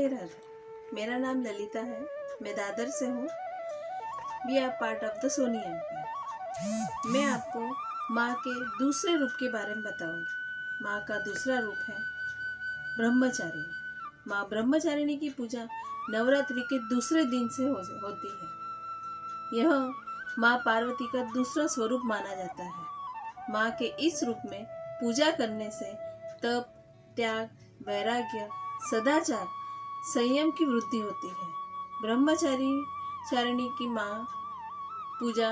राधे। मेरा नाम ललिता है, मैं दादर से हूँ। We are part of the Sony empire. मैं आपको माँ के दूसरे रूप के बारे में बताऊंगी। माँ का दूसरा रूप है ब्रह्मचारिणी। माँ ब्रह्मचारिणी की पूजा नवरात्रि के दूसरे दिन से होती है। यह माँ पार्वती का दूसरा स्वरूप माना जाता है। माँ के इस रूप में पूजा करने से तप, त्याग, वैराग्य, सदाचार, संयम की वृद्धि होती है। ब्रह्मचारिणी की माँ पूजा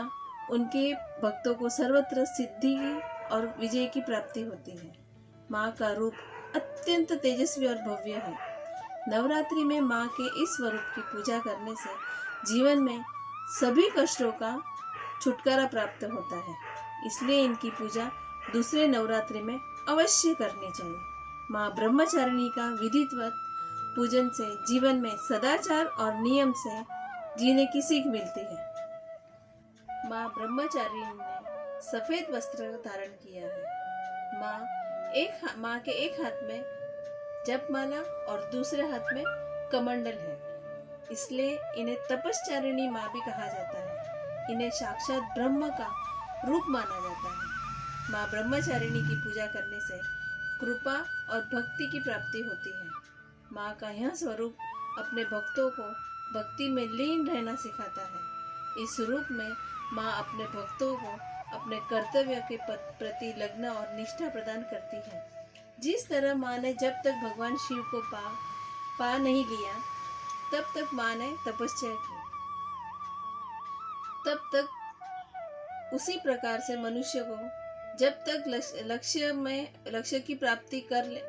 उनके भक्तों को सर्वत्र सिद्धि और विजय की प्राप्ति होती है। माँ का रूप अत्यंत तेजस्वी और भव्य है। नवरात्रि में माँ के इस स्वरूप की पूजा करने से जीवन में सभी कष्टों का छुटकारा प्राप्त होता है। इसलिए इनकी पूजा दूसरे नवरात्रि में अवश्य करनी चाहिए। माँ ब्रह्मचारिणी का विधिवत पूजन से जीवन में सदाचार और नियम से जीने की सीख मिलती है। माँ ब्रह्मचारिणी ने सफेद वस्त्र धारण किया है। माँ के एक हाथ में जपमाला और दूसरे हाथ में कमंडल है। इसलिए इन्हें तपश्चारिणी माँ भी कहा जाता है। इन्हें साक्षात ब्रह्म का रूप माना जाता है। माँ ब्रह्मचारिणी की पूजा करने से कृपा और भक्ति की प्राप्ति होती है। माँ का यह स्वरूप अपने भक्तों को भक्ति में लीन रहना सिखाता है। इस रूप में माँ अपने भक्तों को अपने कर्तव्य के प्रति लगन और निष्ठा प्रदान करती है। जिस तरह माँ ने जब तक भगवान शिव को पा नहीं लिया, तब तक माँ ने तपस्या की, तब तक उसी प्रकार से मनुष्य को जब तक लक्ष्य की प्राप्ति कर ले,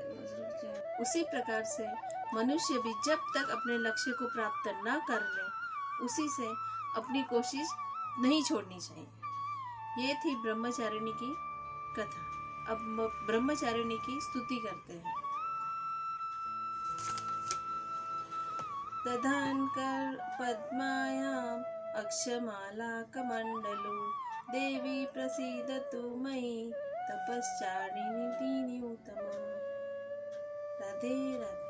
उसी प्रकार से मनुष्य भी जब तक अपने लक्ष्य को प्राप्त न कर ले, उसी से अपनी कोशिश नहीं छोड़नी चाहिए। ये थी ब्रह्मचारिणी की कथा। अब ब्रह्मचारिणी की स्तुति करते हैं। दधान्कर पद्मायां अक्षमाला कमंडलो देवी प्रसीदतु मयि तपश्चारिणी उत्तमा। राधे राधे।